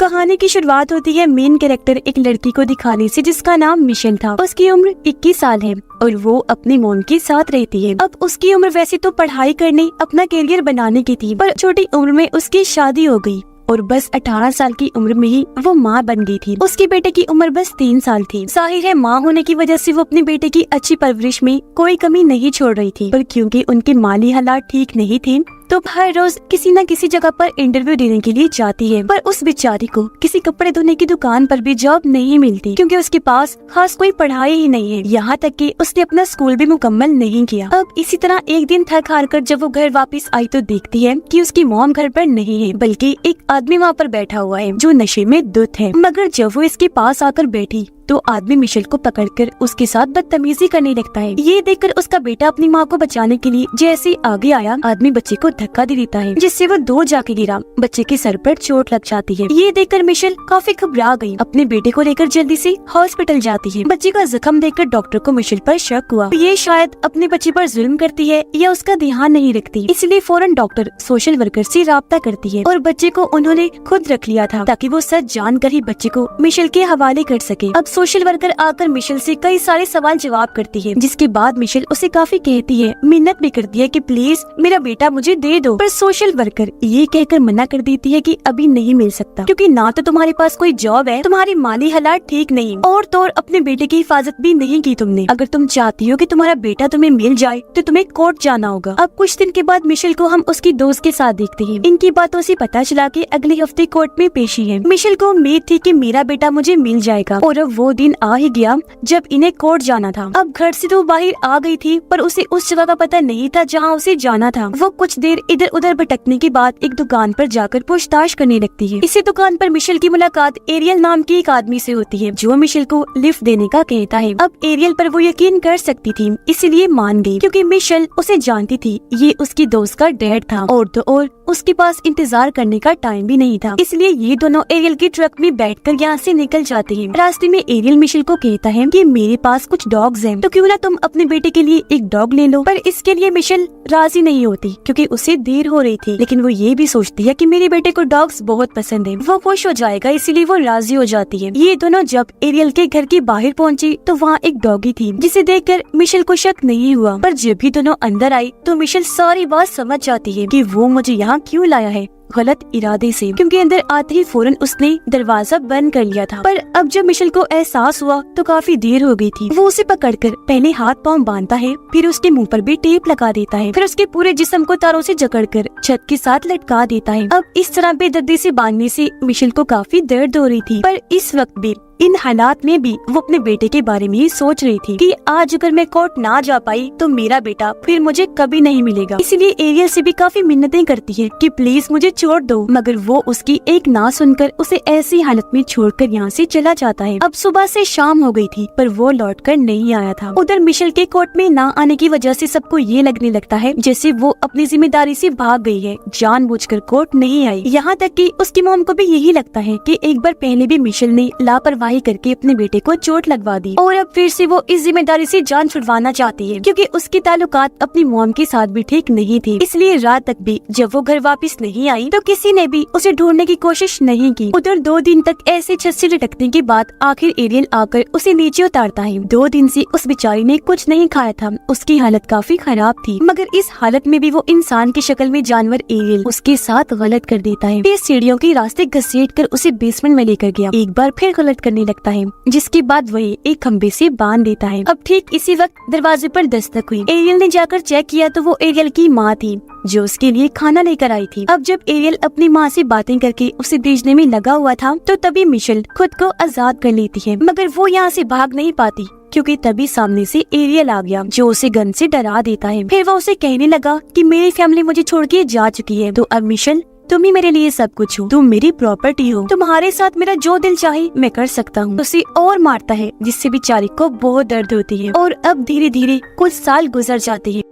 कहानी की शुरुआत होती है मेन कैरेक्टर एक लड़की को दिखाने से जिसका नाम मिशेल था। उसकी उम्र 21 साल है और वो अपनी मॉम के साथ रहती है। अब उसकी उम्र वैसे तो पढ़ाई करने अपना करियर बनाने की थी, पर छोटी उम्र में उसकी शादी हो गई और बस 18 साल की उम्र में ही वो माँ बन गई थी। उसके बेटे की उम्र बस 3 साल थी। जाहिर है माँ होने की वजह से वो अपने बेटे की अच्छी परवरिश में कोई कमी नहीं छोड़ रही थी, पर क्योंकि उनके माली हालात ठीक नहीं थे तो हर रोज किसी न किसी जगह पर इंटरव्यू देने के लिए जाती है। पर उस बेचारी को किसी कपड़े धोने की दुकान पर भी जॉब नहीं मिलती क्योंकि उसके पास खास कोई पढ़ाई ही नहीं है। यहाँ तक कि उसने अपना स्कूल भी मुकम्मल नहीं किया। अब इसी तरह एक दिन थक हार कर जब वो घर वापस आई तो देखती है कि उसकी मॉम घर पर नहीं है, बल्कि एक आदमी वहाँ पर बैठा हुआ है जो नशे में धुत है। मगर जब वो इसके पास आकर बैठी तो आदमी मिशेल को पकड़कर उसके साथ बदतमीजी करने लगता है। ये देखकर उसका बेटा अपनी माँ को बचाने के लिए जैसे आगे आया, आदमी बच्चे को धक्का दे देता है जिससे वो दूर जाके गिरा। बच्चे के सर पर चोट लग जाती है। ये देखकर मिशेल काफी घबरा गई। अपने बेटे को लेकर जल्दी से हॉस्पिटल जाती है। बच्चे का जख्म देखकर डॉक्टर को मिशेल पर शक हुआ। ये शायद अपने बच्चे पर जुल्म करती है या उसका ध्यान नहीं रखती, इसलिए फौरन डॉक्टर सोशल वर्कर से राब्ता करती है और बच्चे को उन्होंने खुद रख लिया था ताकि वो सच जानकर ही बच्चे को मिशेल के हवाले कर सके। अब सोशल वर्कर आकर मिशेल से कई सारे सवाल जवाब करती है, जिसके बाद मिशेल उसे काफी कहती है, मिन्नत भी करती है कि प्लीज मेरा बेटा मुझे दे दो। पर सोशल वर्कर ये कहकर मना कर देती है कि अभी नहीं मिल सकता क्योंकि ना तो तुम्हारे पास कोई जॉब है, तुम्हारी माली हालात ठीक नहीं और तो और अपने बेटे की हिफाजत भी नहीं की तुमने। अगर तुम चाहती हो कि तुम्हारा बेटा तुम्हें मिल जाए तो तुम्हें कोर्ट जाना होगा। अब कुछ दिन के बाद मिशेल को हम उसकी दोस्त के साथ देखते हैं। इनकी बातों से पता चला कि अगले हफ्ते कोर्ट में पेशी है। मिशेल को उम्मीद थी कि मेरा बेटा मुझे मिल जाएगा और अब वो दिन आ ही गया जब इन्हें कोर्ट जाना था। अब घर से तो बाहर आ गई थी पर उसे उस जगह का पता नहीं था जहाँ उसे जाना था। वो कुछ देर इधर उधर भटकने के बाद एक दुकान पर जाकर पूछताछ करने लगती है। इसी दुकान पर मिशेल की मुलाकात एरियल नाम के एक आदमी से होती है जो मिशेल को लिफ्ट देने का कहता है। अब एरियल पर वो यकीन कर सकती थी इसलिए मान गई क्योंकि मिशेल उसे जानती थी। ये उसकी दोस्त का डैड था और तो और उसके पास इंतजार करने का टाइम भी नहीं था, इसलिए ये दोनों एरियल की ट्रक में बैठकर यहाँ से निकल जाते हैं। रास्ते में एरियल मिशेल को कहता है कि मेरे पास कुछ डॉग्स हैं तो क्यों ना तुम अपने बेटे के लिए एक डॉग ले लो। पर इसके लिए मिशेल राजी नहीं होती क्योंकि उसे देर हो रही थी, लेकिन वो ये भी सोचती है कि मेरे बेटे को डॉग्स बहुत पसंद है, वो खुश हो जाएगा, इसीलिए वो राजी हो जाती है। ये दोनों जब एरियल के घर के बाहर पहुँची तो वहाँ एक डॉगी थी जिसे देखकर मिशेल को शक नहीं हुआ। पर जब भी दोनों अंदर आई तो मिशेल सारी बात समझ जाती है कि वो मुझे यहाँ क्यों लाया है, गलत इरादे से, क्योंकि अंदर आते ही फौरन उसने दरवाजा बंद कर लिया था। पर अब जब मिशेल को एहसास हुआ तो काफी देर हो गई थी। वो उसे पकड़कर पहले हाथ पांव बांधता है, फिर उसके मुंह पर भी टेप लगा देता है, फिर उसके पूरे जिस्म को तारों से जकड़कर छत के साथ लटका देता है। अब इस तरह बेदर्दी से बांधने से मिशेल को काफी दर्द हो रही थी, पर इस वक्त भी इन हालात में भी वो अपने बेटे के बारे में ही सोच रही थी कि आज अगर मैं कोर्ट ना जा पाई तो मेरा बेटा फिर मुझे कभी नहीं मिलेगा। इसलिए एरियल से भी काफी मिन्नतें करती है कि प्लीज मुझे छोड़ दो, मगर वो उसकी एक ना सुनकर उसे ऐसी हालत में छोड़कर यहाँ से चला जाता है। अब सुबह से शाम हो गई थी पर वो लौटकर नहीं आया था। उधर मिशेल के कोर्ट में ना आने की वजह से सबको ये लगने लगता है जैसे वो अपनी जिम्मेदारी से भाग गई है, जानबूझकर कोर्ट नहीं आई। यहाँ तक कि उसकी मॉम को भी यही लगता है कि एक बार पहले भी मिशेल ने लापरवाही करके अपने बेटे को चोट लगवा दी और अब फिर से वो इस जिम्मेदारी से जान छुड़वाना चाहती है क्योंकि उसके ताल्लुकात अपनी मॉम के साथ भी ठीक नहीं थे। इसलिए रात तक भी जब वो घर वापस नहीं आई तो किसी ने भी उसे ढूंढने की कोशिश नहीं की। उधर 2 दिन तक ऐसे छत से लटकने के बाद आखिर एरियल आकर उसे नीचे उतारता है। 2 दिन से उस बेचारी ने कुछ नहीं खाया था, उसकी हालत काफी खराब थी, मगर इस हालत में भी वो इंसान की शक्ल में जानवर एरियल उसके साथ गलत कर देता है। फिर सीढ़ियों के रास्ते घसीट कर उसे बेसमेंट में लेकर गया, एक बार फिर गलत करने लगता है, जिसके बाद वही एक खंबे से बांध देता है। अब ठीक इसी वक्त दरवाजे पर दस्तक हुई। एरियल ने जाकर चेक किया तो वो एरियल की माँ थी जो उसके लिए खाना लेकर आई थी। अब जब एरियल अपनी माँ से बातें करके उसे भेजने में लगा हुआ था तो तभी मिशेल खुद को आजाद कर लेती है, मगर वो यहाँ से भाग नहीं पाती क्योंकि तभी सामने से एरियल आ गया जो उसे गन से डरा देता है। फिर वो उसे कहने लगा कि मेरी फैमिली मुझे छोड़ के जा चुकी है, तो अब मिशेल तुम ही मेरे लिए सब कुछ हो, तुम मेरी प्रॉपर्टी हो, तुम्हारे साथ मेरा जो दिल चाहे मैं कर सकता हूँ। उसे और मारता है जिससे बेचारी को बहुत दर्द होती है और अब धीरे धीरे कुछ साल गुजर जाते हैं।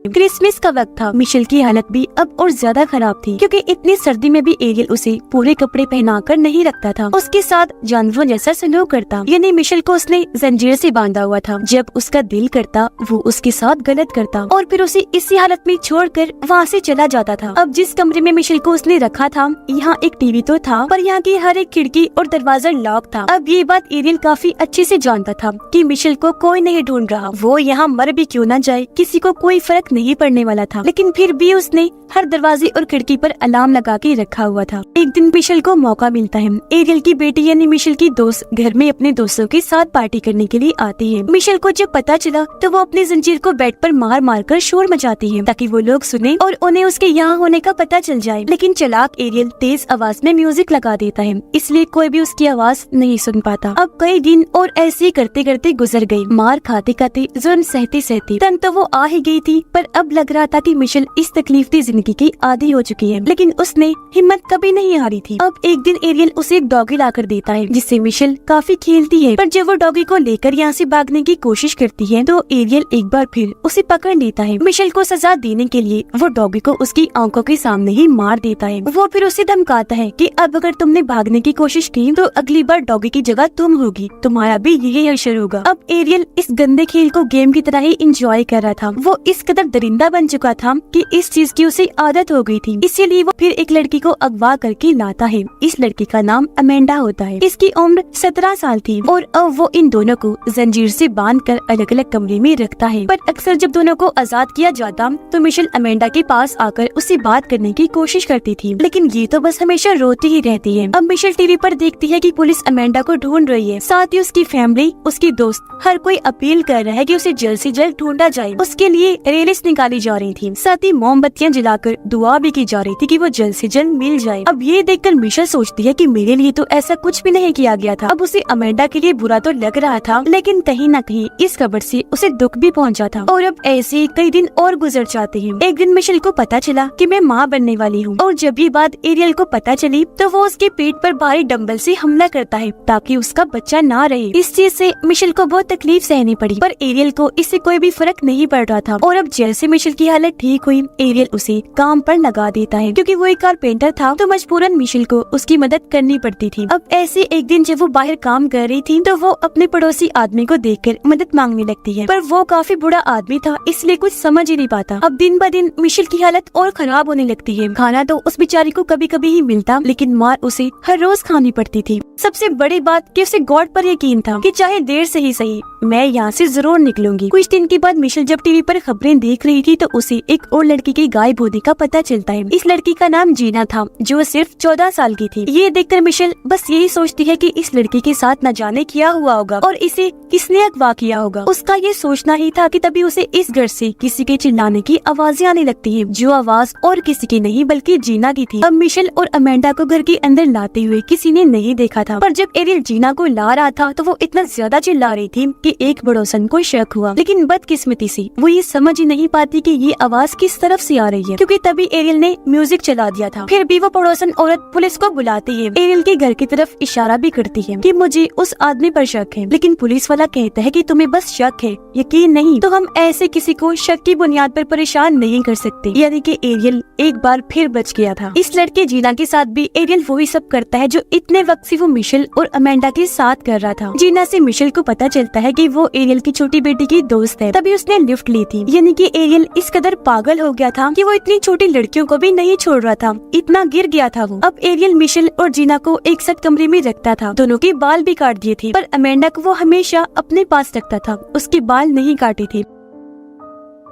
क्रिसमस का वक्त था। मिशेल की हालत भी अब और ज्यादा खराब थी, क्योंकि इतनी सर्दी में भी एरियल उसे पूरे कपड़े पहनाकर नहीं रखता था। उसके साथ जानवरों जैसा सलूक करता, यानी मिशेल को उसने जंजीर से बांधा हुआ था। जब उसका दिल करता वो उसके साथ गलत करता और फिर उसे इसी हालत में छोड़कर वहाँ से चला जाता था। अब जिस कमरे में मिशेल को उसने रखा था, यहाँ एक टीवी तो था, पर यहाँ की हर एक खिड़की और दरवाजा लॉक था। अब ये बात एरियल काफी अच्छे से जानता था कि मिशेल को कोई नहीं ढूंढ रहा, वो यहाँ मर भी क्यों न जाए, किसी को कोई फर्क नहीं पड़ने वाला था। लेकिन फिर भी उसने हर दरवाजे और खिड़की पर अलार्म लगा के रखा हुआ था। एक दिन मिशेल को मौका मिलता है। एरियल की बेटी यानी मिशेल की दोस्त घर में अपने दोस्तों के साथ पार्टी करने के लिए आती है। मिशेल को जब पता चला तो वो अपनी जंजीर को बेड पर मार मार कर शोर मचाती है, ताकि वो लोग सुने और उन्हें उसके यहाँ होने का पता चल जाए। लेकिन चालाक एरियल तेज आवाज में म्यूजिक लगा देता है, इसलिए कोई भी उसकी आवाज नहीं सुन पाता। अब कई दिन और ऐसे ही करते करते गुजर गए। मार खाते खाते, जुल्म सहते सहते तंग तो वो आ ही गई थी, पर अब लग रहा था कि मिशेल इस तकलीफदी जिंदगी की आदी हो चुकी है। लेकिन उसने हिम्मत कभी नहीं हारी थी। अब एक दिन एरियल उसे एक डॉगी लाकर देता है, जिससे मिशेल काफी खेलती है। पर जब वो डॉगी को लेकर यहाँ से भागने की कोशिश करती है तो एरियल एक बार फिर उसे पकड़ लेता है। मिशेल को सजा देने के लिए वो डॉगी को उसकी आंखों के सामने ही मार देता है। वो फिर उसे धमकाता है कि अब अगर तुमने भागने की कोशिश की तो अगली बार डॉगी की जगह तुम होगी, तुम्हारा भी यही अशर होगा। अब एरियल इस गंदे खेल को गेम की तरह ही इंजॉय कर रहा था। वो इस कदर दरिंदा बन चुका था कि इस चीज की उसे आदत हो गई थी। इसीलिए वो फिर एक लड़की को अगवा करके लाता है। इस लड़की का नाम अमेंडा होता है। इसकी उम्र 17 साल थी और अब वो इन दोनों को जंजीर से बांधकर अलग अलग कमरे में रखता है। पर अक्सर जब दोनों को आजाद किया जाता तो मिशेल अमेंडा के पास आकर उससे बात करने की कोशिश करती थी, लेकिन ये तो बस हमेशा रोती ही रहती है। अब मिशेल टीवी पर देखती है कि पुलिस अमेंडा को ढूंढ रही है। साथ ही उसकी फैमिली, उसकी दोस्त, हर कोई अपील कर रहा है कि उसे जल्द से जल्द ढूंढा जाए। उसके लिए रेलिस निकाली जा रही थी, साथ ही मोमबत्तियां जलाकर दुआ भी की जा रही थी कि वो जल्द से जल्द मिल जाए। अब ये देखकर मिशेल सोचती है कि मेरे लिए तो ऐसा कुछ भी नहीं किया गया था। अब उसे अमेंडा के लिए बुरा तो लग रहा था, लेकिन कहीं न कहीं इस खबर से उसे दुख भी पहुंचा था। और अब ऐसे कई दिन और गुजर जाते हैं। एक दिन मिशेल को पता चला कि मैं माँ बनने वाली हूँ, और जब ये बात एरियल को पता चली तो वो उसके पेट पर भारी डंबल से हमला करता है ताकि उसका बच्चा ना रहे। इस चीज से मिशेल को बहुत तकलीफ सहनी पड़ी, पर एरियल को इससे कोई भी फर्क नहीं पड़ रहा था। और अब जैसे मिशेल की हालत ठीक हुई, एरियल उसे काम पर लगा देता है। क्योंकि वो एक कारपेंटर था तो मजबूरन मिशेल को उसकी मदद करनी पड़ती थी। अब ऐसे एक दिन जब वो बाहर काम कर रही थी तो वो अपने पड़ोसी आदमी को देखकर मदद मांगने लगती है, पर वो काफी बुरा आदमी था, इसलिए कुछ समझ ही नहीं पाता। अब दिन ब दिन मिशेल की हालत और खराब होने लगती है। खाना तो उस बेचारी को कभी कभी ही मिलता, लेकिन मार उसे हर रोज खानी पड़ती थी। सबसे बड़ी बात कि उसे गॉड पर यकीन था कि चाहे देर से ही सही मैं यहाँ से जरूर निकलूंगी। कुछ दिन के बाद मिशेल जब टीवी पर खबरें देख रही थी तो उसे एक और लड़की के गायब होने का पता चलता है। इस लड़की का नाम जीना था, जो सिर्फ 14 साल की थी। ये देखकर मिशेल बस यही सोचती है कि इस लड़की के साथ न जाने क्या हुआ होगा और इसे किसने अगवा किया होगा। उसका ये सोचना ही था कि तभी उसे इस घर से किसी के चिल्लाने की आवाजें आने लगती है, जो आवाज और किसी की नहीं बल्कि जीना की थी। अब मिशेल और अमेंडा को घर के अंदर लाते हुए किसी ने नहीं देखा था, पर जब एरियल जीना को ला रहा था तो वो इतना ज्यादा चिल्ला रही थी कि एक पड़ोसन को शक हुआ। लेकिन बदकिस्मती से वो ये समझ ही नहीं पाती कि ये आवाज किस तरफ से आ रही है, क्योंकि तभी एरियल ने म्यूजिक चला दिया था। फिर भी वो पड़ोसन औरत पुलिस को बुलाती है। एरियल के घर की तरफ इशारा भी करती है कि मुझे उस आदमी पर शक है, लेकिन पुलिस वाला कहता है कि तुम्हें बस शक है, यकीन नहीं। तो हम ऐसे किसी को शक की बुनियाद पर परेशान नहीं कर सकते। यानी कि एरियल एक बार फिर बच गया था। इस लड़के जीना के साथ भी एरियल वही सब करता है जो इतने वक्त से वो मिशेल और अमेंडा के साथ कर रहा था। जीना से मिशेल को पता चलता है कि वो एरियल की छोटी बेटी की दोस्त है, तभी उसने लिफ्ट ली थी। यानी कि एरियल इस कदर पागल हो गया था कि वो इतनी छोटी लड़कियों को भी नहीं छोड़ रहा था, इतना गिर गया था वो। अब एरियल मिशेल और जीना को एक साथ कमरे में रखता था। दोनों के बाल भी काट दिए थे, पर अमेंडा को वो हमेशा अपने पास रखता था, उसके बाल नहीं काटे थे।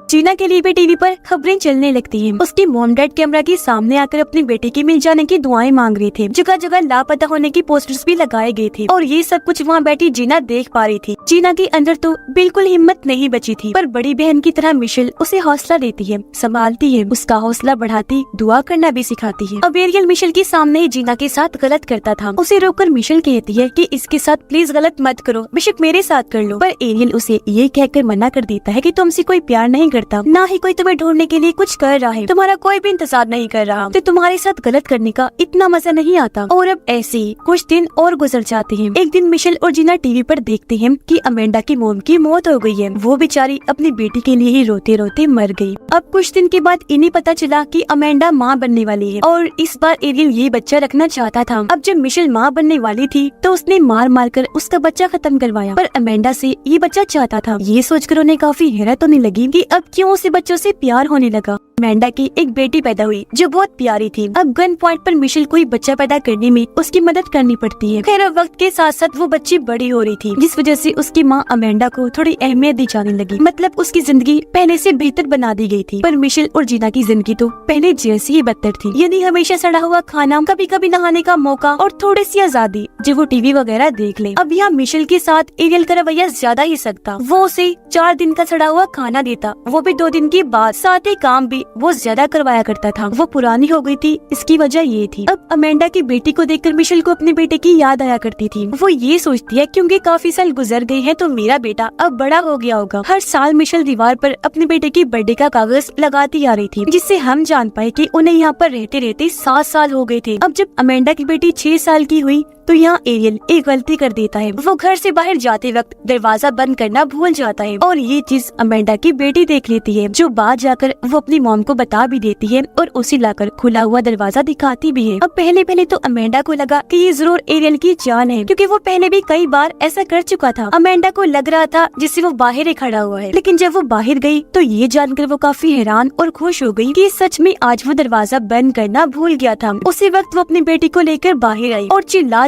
जीना के लिए भी टीवी पर खबरें चलने लगती हैं। उसकी मॉम डैड कैमरा के सामने आकर अपनी बेटी के मिल जाने की दुआएं मांग रहे थे। जगह जगह लापता होने की पोस्टर्स भी लगाए गए थे और ये सब कुछ वहाँ बैठी जीना देख पा रही थी। जीना के अंदर तो बिल्कुल हिम्मत नहीं बची थी, पर बड़ी बहन की तरह मिशेल उसे हौसला देती है, संभालती है, उसका हौसला बढ़ाती, दुआ करना भी सिखाती है। अब एरियल मिशेल के सामने ही जीना के साथ गलत करता था। उसे रोककर मिशेल कहती है कि इसके साथ प्लीज गलत मत करो, बेशक मेरे साथ कर लो। पर एरियल उसे ये कहकर मना कर देता है कि तुमसे कोई प्यार नहीं करता, ना ही कोई तुम्हें ढूंढने के लिए कुछ कर रहा है, तुम्हारा कोई भी इंतजार नहीं कर रहा, तो तुम्हारे साथ गलत करने का इतना मजा नहीं आता। और अब ऐसे ही कुछ दिन और गुजर जाते हैं। एक दिन मिशेल और जीना टीवी पर देखते हैं कि अमेंडा की मोम की मौत हो गई है। वो बेचारी अपनी बेटी के लिए ही रोते रोते मर गई। अब कुछ दिन के बाद इन्हें पता चला कि अमेंडा माँ बनने वाली है और इस बार एरियल ये बच्चा रखना चाहता था। अब जब मिशेल माँ बनने वाली थी तो उसने मार मार कर उसका बच्चा खत्म करवाया, पर अमेंडा से ये बच्चा चाहता था। ये सोचकर उन्हें काफी हैरत होने लगी कि अब क्यों उसे बच्चों से प्यार होने लगा। अमेंडा की एक बेटी पैदा हुई जो बहुत प्यारी थी। अब गन पॉइंट पर मिशेल को बच्चा पैदा करने में उसकी मदद करनी पड़ती है। खैर वक्त के साथ साथ वो बच्ची बड़ी हो रही थी, जिस वजह से उसकी माँ अमेंडा को थोड़ी अहमियत दी जाने लगी। मतलब उसकी जिंदगी पहले से बेहतर बना दी गई थी। पर मिशेल और जीना की जिंदगी तो पहले जैसी ही बदतर थी। यानी हमेशा सड़ा हुआ खाना, कभी कभी नहाने का मौका और थोड़ी सी आजादी जो वो टीवी वगैरह देख ले। अब यहाँ मिशेल के साथ एरियल का रवैया ज्यादा ही सख्त था। वो उसे 4 दिन का सड़ा हुआ खाना देता, वो भी 2 दिन के बाद। साथ ही काम भी वो ज्यादा करवाया करता था। वो पुरानी हो गई थी, इसकी वजह ये थी। अब अमेंडा की बेटी को देखकर मिशेल को अपने बेटे की याद आया करती थी। वो ये सोचती है क्योंकि काफी साल गुजर गए हैं तो मेरा बेटा अब बड़ा हो गया होगा। हर साल मिशेल दीवार पर अपने बेटे की बर्थडे का कागज लगाती आ रही थी, जिससे हम जान पाए कि उन्हें यहाँ पर रहते रहते 7 साल हो गए थे। अब जब अमेंडा की बेटी 6 साल की हुई तो यहाँ एरियल एक गलती कर देता है। वो घर से बाहर जाते वक्त दरवाजा बंद करना भूल जाता है और ये चीज अमेंडा की बेटी देख लेती है, जो बाद जाकर वो अपनी मॉम को बता भी देती है और उसे लाकर खुला हुआ दरवाजा दिखाती भी है। अब पहले तो अमेंडा को लगा कि ये जरूर एरियल की जान है, क्योंकि वो पहले भी कई बार ऐसा कर चुका था। अमेंडा को लग रहा था जिससे वो बाहर ही खड़ा हुआ है, लेकिन जब वो बाहर गई तो ये जानकर वो काफी हैरान और खुश हो गई कि सच में आज वो दरवाजा बंद करना भूल गया था। उसी वक्त वो अपनी बेटी को लेकर बाहर आई और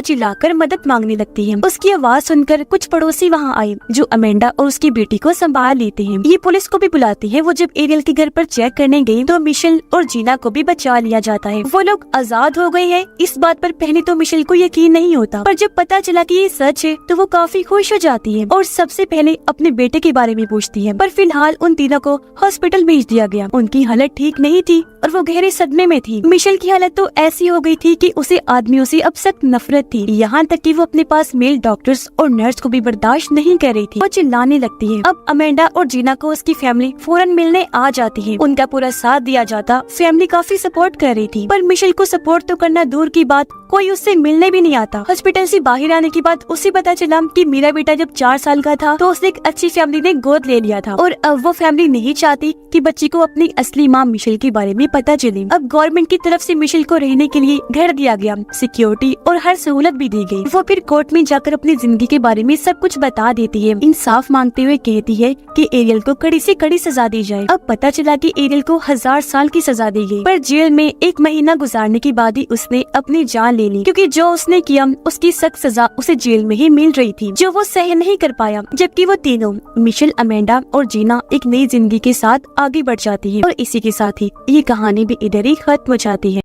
चिल्लाकर मदद मांगने लगती है। उसकी आवाज सुनकर कुछ पड़ोसी वहाँ आए, जो अमेंडा और उसकी बेटी को संभाल लेते हैं। ये पुलिस को भी बुलाती है। वो जब एरियल के घर पर चेक करने गई तो मिशेल और जीना को भी बचा लिया जाता है। वो लोग आजाद हो गए हैं। इस बात पर पहले तो मिशेल को यकीन नहीं होता, पर जब पता चला कि ये सच है तो वो काफी खुश हो जाती है और सबसे पहले अपने बेटे के बारे में पूछती है। पर फिलहाल उन तीनों को हॉस्पिटल भेज दिया गया। उनकी हालत ठीक नहीं थी और वो गहरे सदमे में थी। मिशेल की हालत तो ऐसी हो गई थी कि उसे आदमियों से अब सख्त नफरत थी, यहाँ तक कि वो अपने पास मेल डॉक्टर्स और नर्स को भी बर्दाश्त नहीं कर रही थी। वो चिल्लाने लगती है। अब अमेंडा और जीना को उसकी फैमिली फौरन मिलने आ जाती है। उनका पूरा साथ दिया जाता। फैमिली काफी सपोर्ट कर रही थी, पर मिशेल को सपोर्ट तो करना दूर की बात, कोई उससे मिलने भी नहीं आता। हॉस्पिटल से बाहर आने के बाद उसे पता चला कि मेरा बेटा जब 4 साल का था तो उसे एक अच्छी फैमिली ने गोद ले लिया था और अब वो फैमिली नहीं चाहती कि बच्ची को अपनी असली माँ मिशेल के बारे में पता चले। अब गवर्नमेंट की तरफ से मिशेल को रहने के लिए घर दिया गया, सिक्योरिटी और हर सहूलत भी दी गई। वो फिर कोर्ट में जाकर अपनी जिंदगी के बारे में सब कुछ बता देती है। इंसाफ मांगते हुए कहती है कि एरियल को कड़ी से कड़ी सजा दी जाए। अब पता चला कि एरियल को 1000 साल की सजा दी गई, पर जेल में 1 महीना गुजारने के बाद ही उसने अपनी जान ले ली, क्योंकि जो उसने किया उसकी सख्त सजा उसे जेल में ही मिल रही थी, जो वो सह नहीं कर पाया। जबकि वो तीनों मिशेल, अमेंडा और जीना एक नई जिंदगी के साथ आगे बढ़ जाती है और इसी के साथ ही ये कहानी भी इधर ही खत्म हो जाती है।